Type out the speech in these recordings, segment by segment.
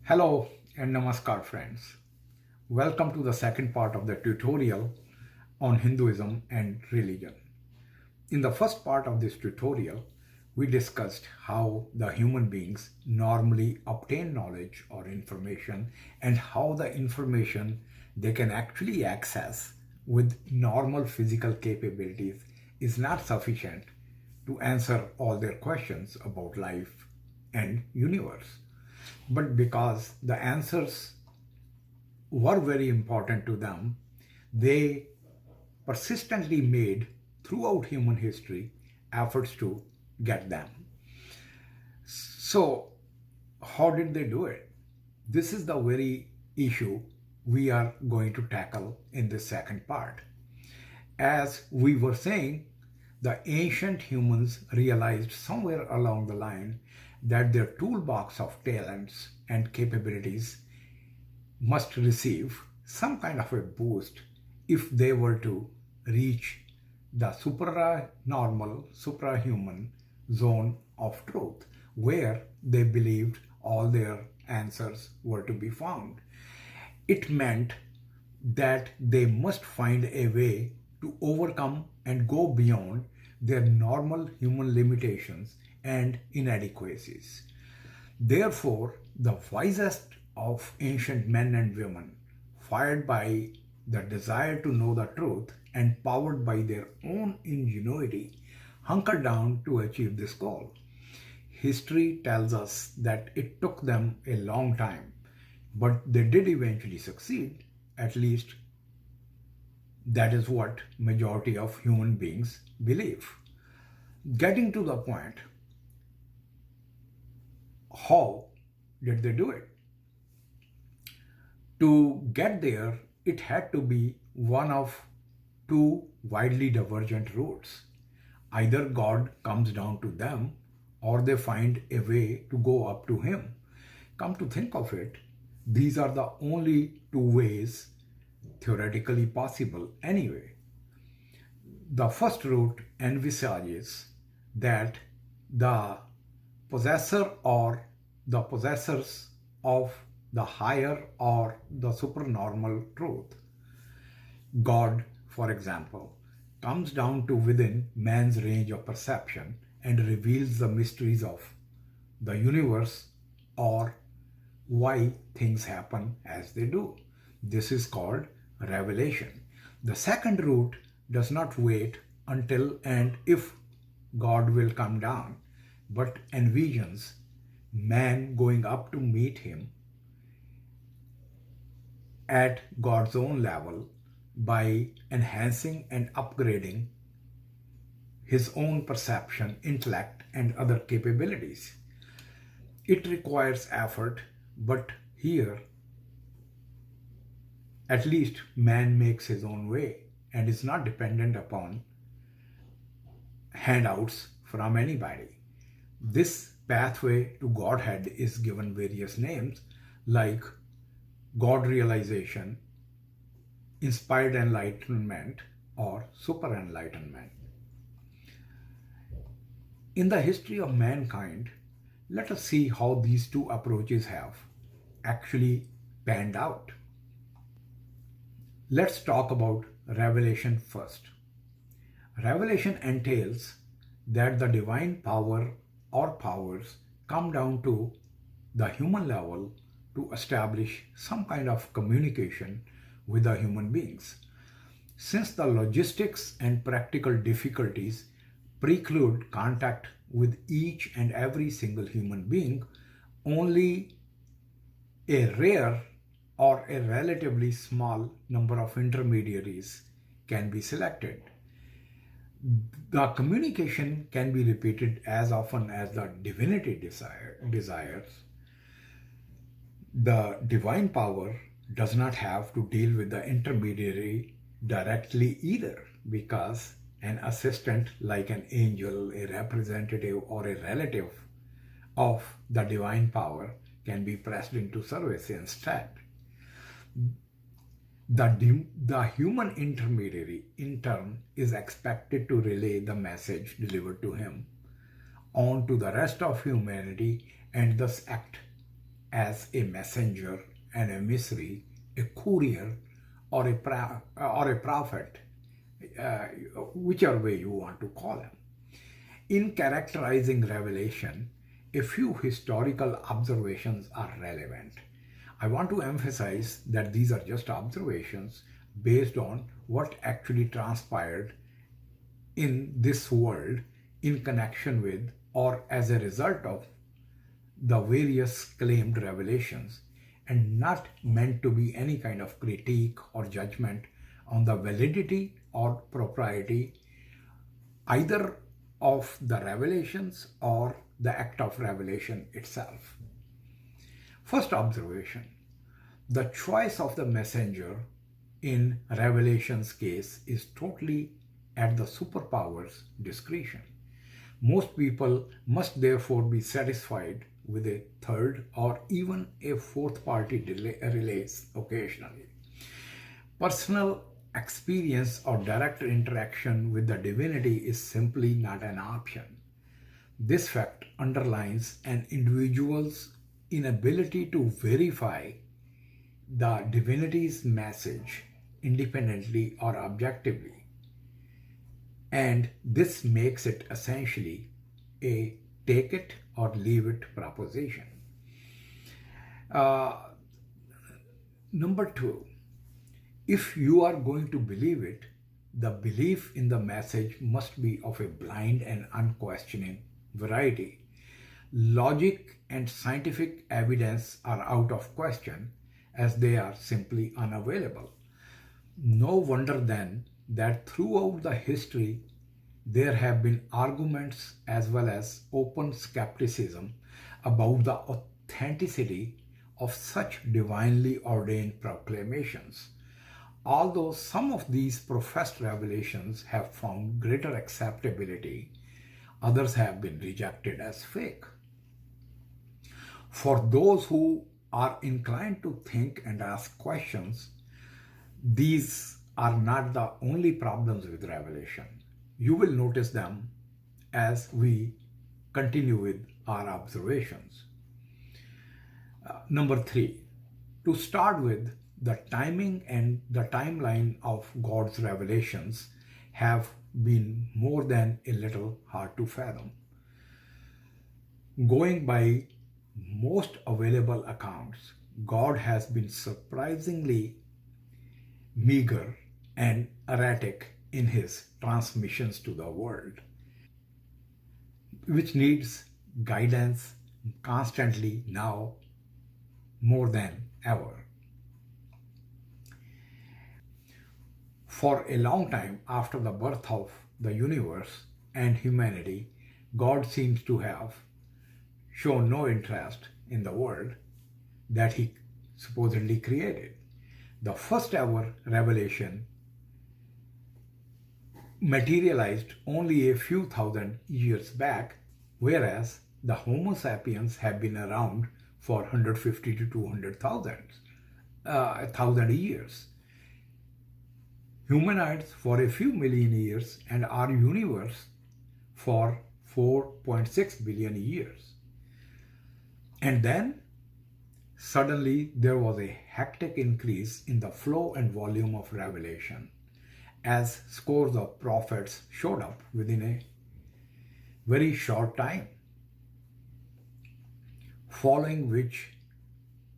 Hello and namaskar friends. Welcome to the second part of the tutorial on Hinduism and religion. In the first part of this tutorial, we discussed how the human beings normally obtain knowledge or information and how the information they can actually access with normal physical capabilities is not sufficient to answer all their questions about life and universe. But because the answers were very important to them, they persistently made throughout human history efforts to get them. So, how did they do it? This is the very issue we are going to tackle in this second part. As we were saying, the ancient humans realized somewhere along the line that their toolbox of talents and capabilities must receive some kind of a boost if they were to reach the supranormal, suprahuman zone of truth, where they believed all their answers were to be found. It meant that they must find a way to overcome and go beyond their normal human limitations and inadequacies. Therefore, the wisest of ancient men and women, fired by the desire to know the truth and powered by their own ingenuity, hunkered down to achieve this goal. History tells us that it took them a long time, but they did eventually succeed. At least that is what majority of human beings believe. Getting to the point, how did they do it? To get there, it had to be one of two widely divergent routes. Either God comes down to them or they find a way to go up to Him. Come to think of it, these are the only two ways theoretically possible anyway. The first route envisages that the possessor or the possessors of the higher or the supernormal truth, God, for example, comes down to within man's range of perception and reveals the mysteries of the universe or why things happen as they do. This is called revelation. The second route does not wait until and if God will come down, but envisions man going up to meet him at God's own level by enhancing and upgrading his own perception, intellect, and other capabilities. It requires effort, but here, at least man makes his own way and is not dependent upon handouts from anybody. This pathway to Godhead is given various names like God realization, inspired enlightenment, or super enlightenment. In the history of mankind, let us see how these two approaches have actually panned out. Let's talk about revelation first. Revelation entails that the divine power or powers come down to the human level to establish some kind of communication with the human beings. Since the logistics and practical difficulties preclude contact with each and every single human being, only a rare or a relatively small number of intermediaries can be selected. The communication can be repeated as often as the divinity desires. The divine power does not have to deal with the intermediary directly either, because an assistant like an angel, a representative, or a relative of the divine power can be pressed into service instead. The human intermediary, in turn, is expected to relay the message delivered to him on to the rest of humanity and thus act as a messenger, an emissary, a courier, or a prophet, uh, whichever way you want to call him. In characterizing revelation, a few historical observations are relevant. I want to emphasize that these are just observations based on what actually transpired in this world in connection with or as a result of the various claimed revelations, and not meant to be any kind of critique or judgment on the validity or propriety either of the revelations or the act of revelation itself. First observation: the choice of the messenger in Revelation's case is totally at the superpower's discretion. Most people must therefore be satisfied with a third or even a fourth party release occasionally. Personal experience or direct interaction with the divinity is simply not an option. This fact underlines an individual's inability to verify the divinity's message independently or objectively, and this makes it essentially a take it or leave it proposition. Uh, Number two, if you are going to believe it, the belief in the message must be of a blind and unquestioning variety. Logic and scientific evidence are out of question as they are simply unavailable. No wonder then that throughout the history there have been arguments as well as open skepticism about the authenticity of such divinely ordained proclamations. Although some of these professed revelations have found greater acceptability, others have been rejected as fake. For those who are inclined to think and ask questions, these are not the only problems with Revelation. You will notice them as we continue with our observations. Number three, to start with, the timing and the timeline of God's revelations have been more than a little hard to fathom. Going by most available accounts, God has been surprisingly meager and erratic in his transmissions to the world, which needs guidance constantly now more than ever. For a long time after the birth of the universe and humanity, God seems to have shown no interest in the world that he supposedly created. The first ever revelation materialized only a few thousand years back, whereas the Homo sapiens have been around for 150 to 200,000 years. Humanoids for a few million years, and our universe for 4.6 billion years. And then suddenly there was a hectic increase in the flow and volume of revelation as scores of prophets showed up within a very short time, following which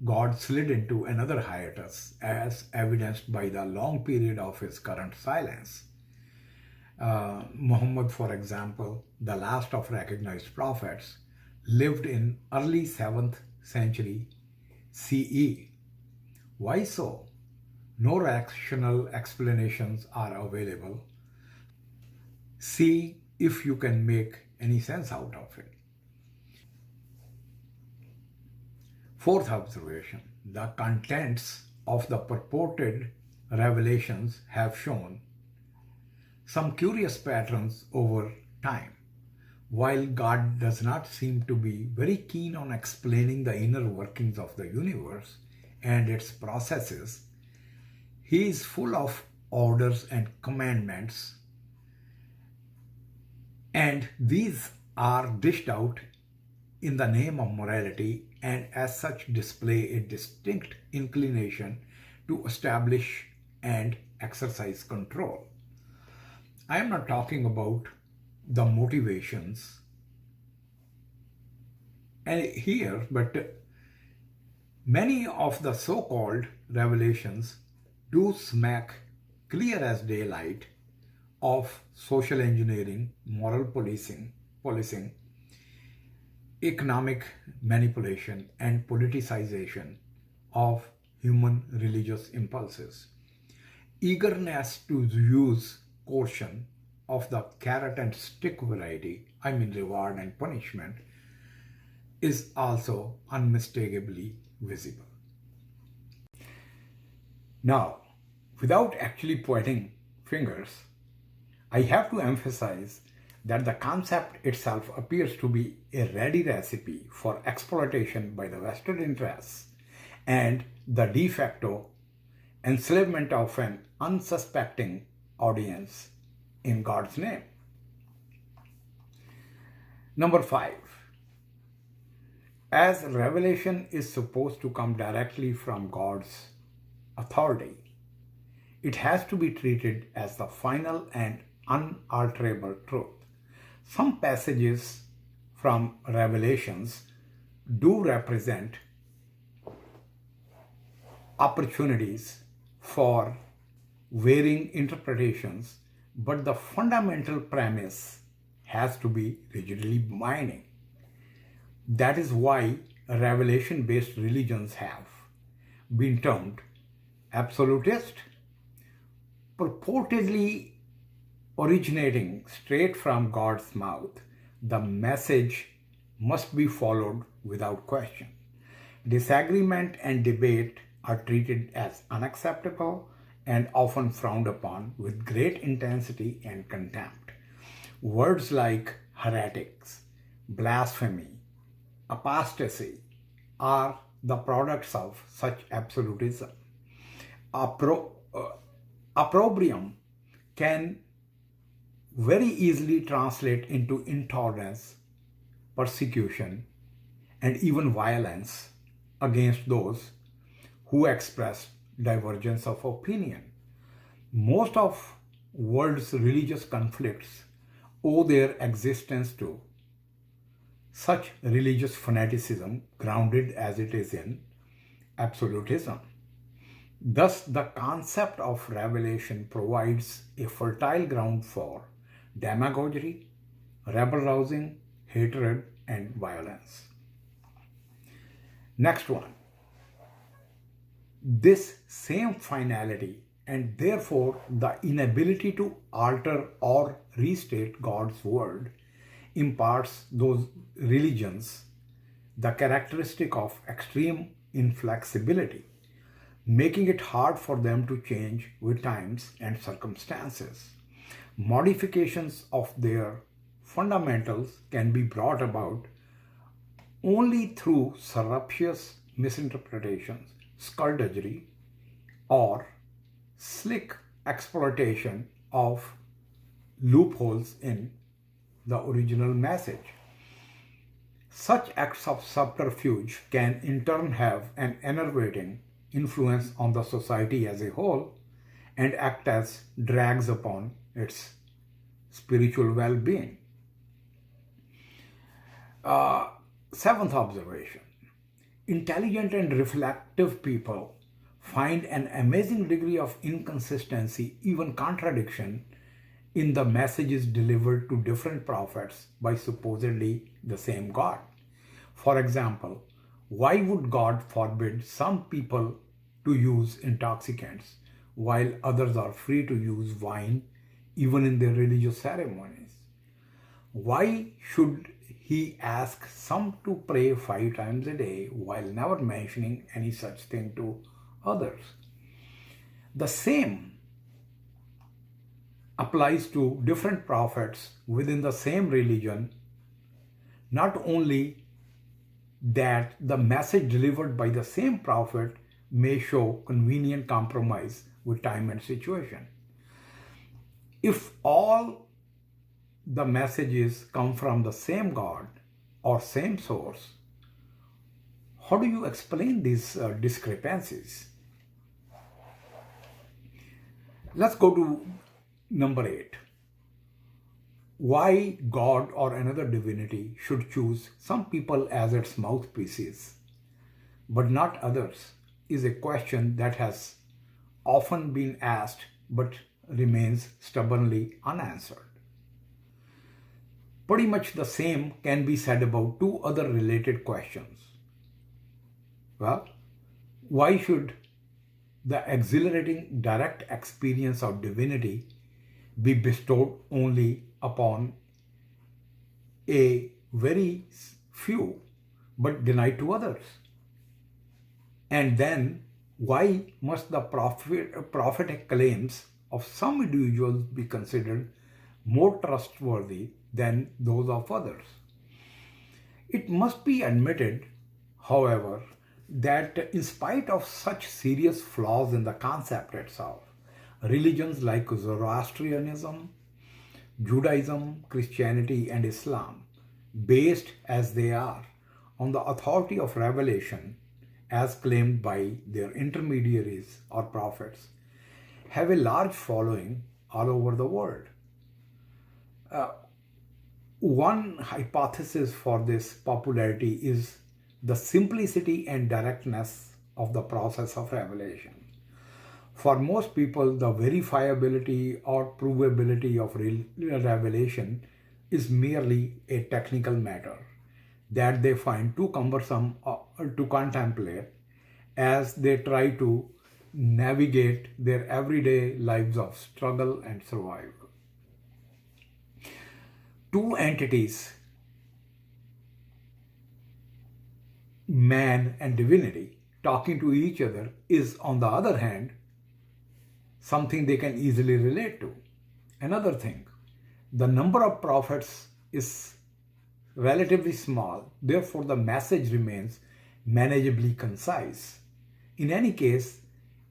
God slid into another hiatus, as evidenced by the long period of his current silence. Muhammad, for example, the last of recognized prophets, lived in early 7th century CE. Why so? No rational explanations are available. See if you can make any sense out of it. Fourth observation: the contents of the purported revelations have shown some curious patterns over time. While God does not seem to be very keen on explaining the inner workings of the universe and its processes, he is full of orders and commandments, and these are dished out in the name of morality and as such display a distinct inclination to establish and exercise control. I am not talking about the motivations here, but many of the so-called revelations do smack clear as daylight of social engineering, moral policing, economic manipulation, and politicization of human religious impulses. Eagerness to use caution of the carrot and stick variety, I mean reward and punishment, is also unmistakably visible. Now, without actually pointing fingers, I have to emphasize that the concept itself appears to be a ready recipe for exploitation by the vested interests and the de facto enslavement of an unsuspecting audience in God's name. Number 5. As revelation is supposed to come directly from God's authority, it has to be treated as the final and unalterable truth. Some passages from Revelations do represent opportunities for varying interpretations, but the fundamental premise has to be rigidly binding. That is why revelation-based religions have been termed absolutist, purportedly originating straight from God's mouth. The message must be followed without question. Disagreement and debate are treated as unacceptable and often frowned upon with great intensity and contempt. Words like heretics, blasphemy, apostasy are the products of such absolutism. Opprobrium can very easily translate into intolerance, persecution, and even violence against those who express divergence of opinion. Most of world's religious conflicts owe their existence to such religious fanaticism, grounded as it is in absolutism. Thus, the concept of revelation provides a fertile ground for demagoguery, rebel-rousing, hatred, and violence. Next one. This same finality and therefore the inability to alter or restate God's word imparts those religions the characteristic of extreme inflexibility, making it hard for them to change with times and circumstances. Modifications of their fundamentals can be brought about only through surreptitious misinterpretations, skullduggery, or slick exploitation of loopholes in the original message. Such acts of subterfuge can in turn have an enervating influence on the society as a whole and act as drags upon its spiritual well-being. Seventh observation. Intelligent and reflective people find an amazing degree of inconsistency, even contradiction, in the messages delivered to different prophets by supposedly the same God. For example, why would God forbid some people to use intoxicants while others are free to use wine even in their religious ceremonies? Why should he ask some to pray 5 times a day while never mentioning any such thing to others? The same applies to different prophets within the same religion. Not only that the message delivered by the same prophet may show convenient compromise with time and situation. If all the messages come from the same God or same source, How do you explain these discrepancies? Let's go to number 8. Why God or another divinity should choose some people as its mouthpieces, but not others, is a question that has often been asked but remains stubbornly unanswered. Pretty much the same can be said about two other related questions. Well, why should the exhilarating direct experience of divinity be bestowed only upon a very few but denied to others? And then, why must the prophetic claims of some individuals be considered more trustworthy than those of others? It must be admitted, however, that in spite of such serious flaws in the concept itself, religions like Zoroastrianism, Judaism, Christianity, and Islam, based as they are on the authority of revelation as claimed by their intermediaries or prophets, have a large following all over the world. One hypothesis for this popularity is the simplicity and directness of the process of revelation. For most people, the verifiability or provability of revelation is merely a technical matter that they find too cumbersome to contemplate as they try to navigate their everyday lives of struggle and survival. Two entities, man and divinity, talking to each other is, on the other hand, something they can easily relate to. Another thing, the number of prophets is relatively small, therefore the message remains manageably concise. In any case,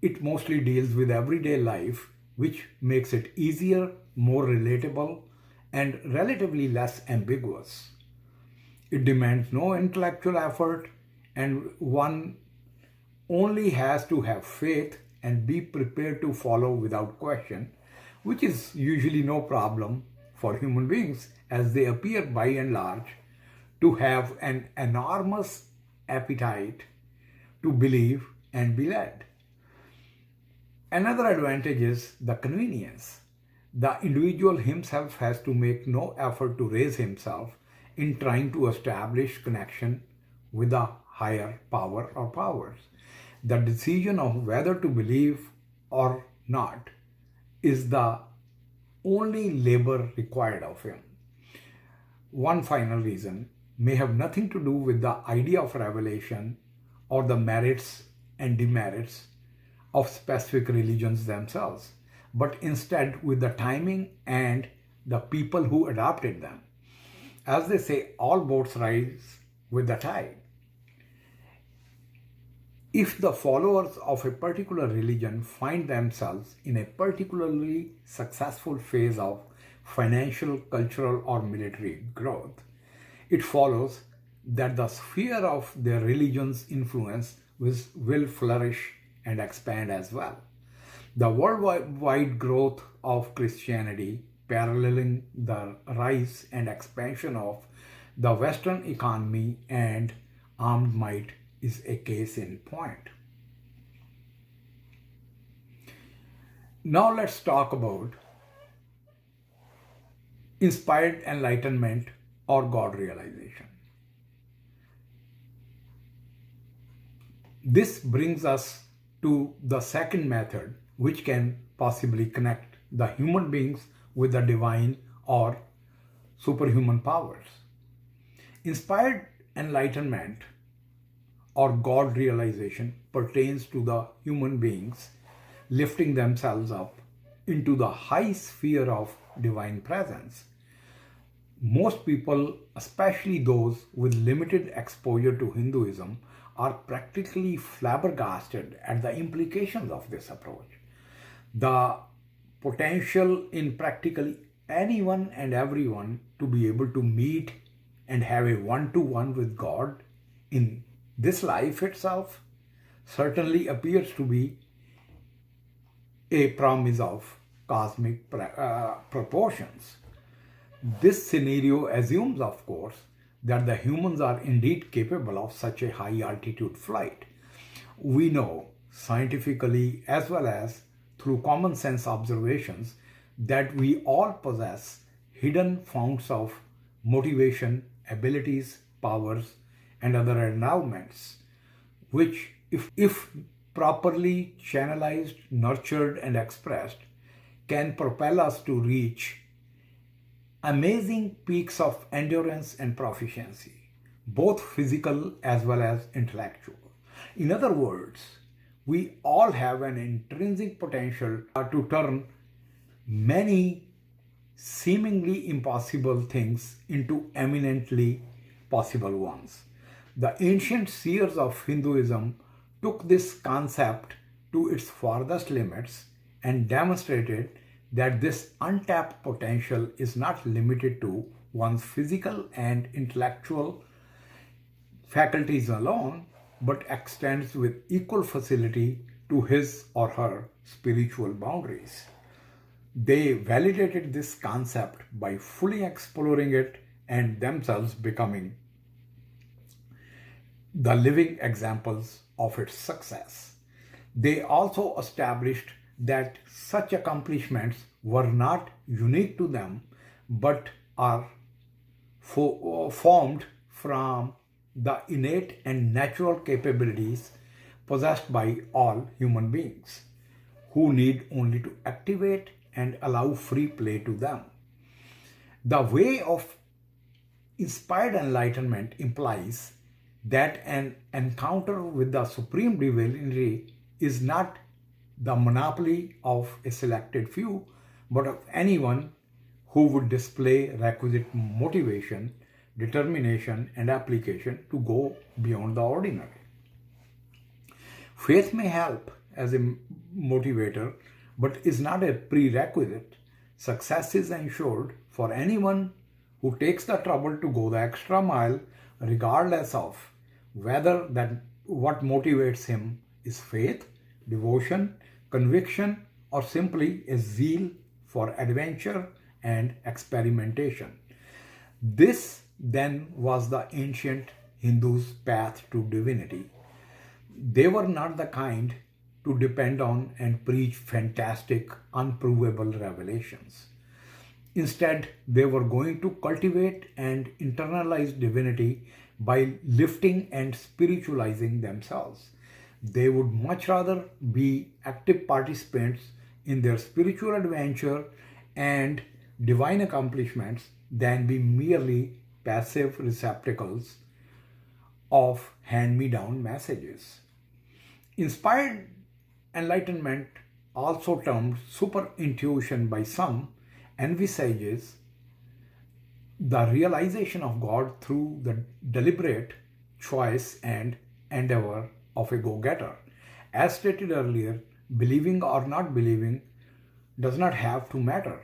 it mostly deals with everyday life, which makes it easier, more relatable, and relatively less ambiguous. It demands no intellectual effort, and one only has to have faith and be prepared to follow without question, which is usually no problem for human beings, as they appear by and large to have an enormous appetite to believe and be led. Another advantage is the convenience. The individual himself has to make no effort to raise himself in trying to establish connection with a higher power or powers. The decision of whether to believe or not is the only labor required of him. One final reason may have nothing to do with the idea of revelation or the merits and demerits of specific religions themselves, but instead with the timing and the people who adopted them. As they say, all boats rise with the tide. If the followers of a particular religion find themselves in a particularly successful phase of financial, cultural, or military growth, it follows that the sphere of their religion's influence will flourish and expand as well. The worldwide growth of Christianity, paralleling the rise and expansion of the Western economy and armed might, is a case in point. Now let's talk about inspired enlightenment or God realization. This brings us to the second method, which can possibly connect the human beings with the divine or superhuman powers. Inspired enlightenment or God realization pertains to the human beings lifting themselves up into the high sphere of divine presence. Most people, especially those with limited exposure to Hinduism, are practically flabbergasted at the implications of this approach. The potential in practically anyone and everyone to be able to meet and have a one-to-one with God in This life itself certainly appears to be a promise of cosmic proportions. This scenario assumes, of course, that the humans are indeed capable of such a high altitude flight. We know scientifically as well as through common sense observations that we all possess hidden founts of motivation, abilities, powers, and other endowments, which, if properly channelized, nurtured, and expressed, can propel us to reach amazing peaks of endurance and proficiency, both physical as well as intellectual. In other words, we all have an intrinsic potential to turn many seemingly impossible things into eminently possible ones. The ancient seers of Hinduism took this concept to its farthest limits and demonstrated that this untapped potential is not limited to one's physical and intellectual faculties alone, but extends with equal facility to his or her spiritual boundaries. They validated this concept by fully exploring it and themselves becoming the living examples of its success. They also established that such accomplishments were not unique to them but are formed from the innate and natural capabilities possessed by all human beings, who need only to activate and allow free play to them. The way of inspired enlightenment implies that an encounter with the Supreme Divinity is not the monopoly of a selected few, but of anyone who would display requisite motivation, determination, and application to go beyond the ordinary. Faith may help as a motivator, but is not a prerequisite. Success is ensured for anyone who takes the trouble to go the extra mile, regardless of whether that what motivates him is faith, devotion, conviction, or simply a zeal for adventure and experimentation. This then was the ancient Hindus' path to divinity. They were not the kind to depend on and preach fantastic, unprovable revelations. Instead, they were going to cultivate and internalize divinity by lifting and spiritualizing themselves. They would much rather be active participants in their spiritual adventure and divine accomplishments than be merely passive receptacles of hand-me-down messages. Inspired enlightenment, also termed super intuition by some, envisages the realization of God through the deliberate choice and endeavor of a go-getter. As stated earlier, believing or not believing does not have to matter.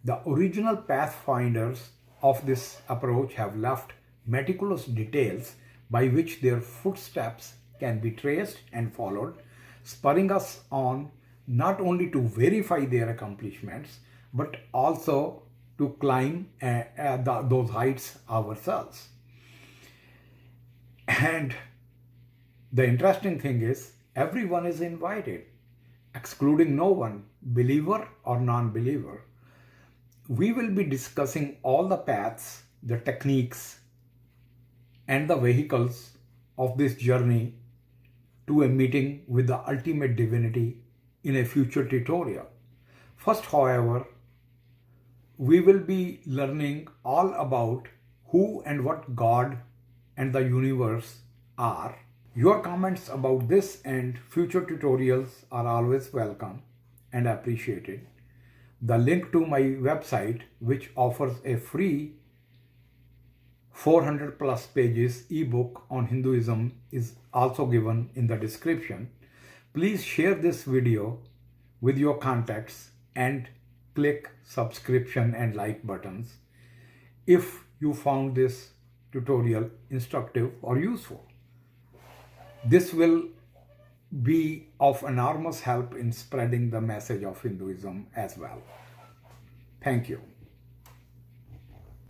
The original pathfinders of this approach have left meticulous details by which their footsteps can be traced and followed, spurring us on not only to verify their accomplishments, but also to climb those heights ourselves. And the interesting thing is, everyone is invited, excluding no one, believer or non-believer. We will be discussing all the paths, the techniques, and the vehicles of this journey to a meeting with the ultimate divinity in a future tutorial. First, however, we will be learning all about who and what God and the universe are. Your comments about this and future tutorials are always welcome and appreciated. The link to my website, which offers a free 400 plus pages ebook on Hinduism, is also given in the description. Please share this video with your contacts and click subscription and like buttons if you found this tutorial instructive or useful. This will be of enormous help in spreading the message of Hinduism as well. Thank you.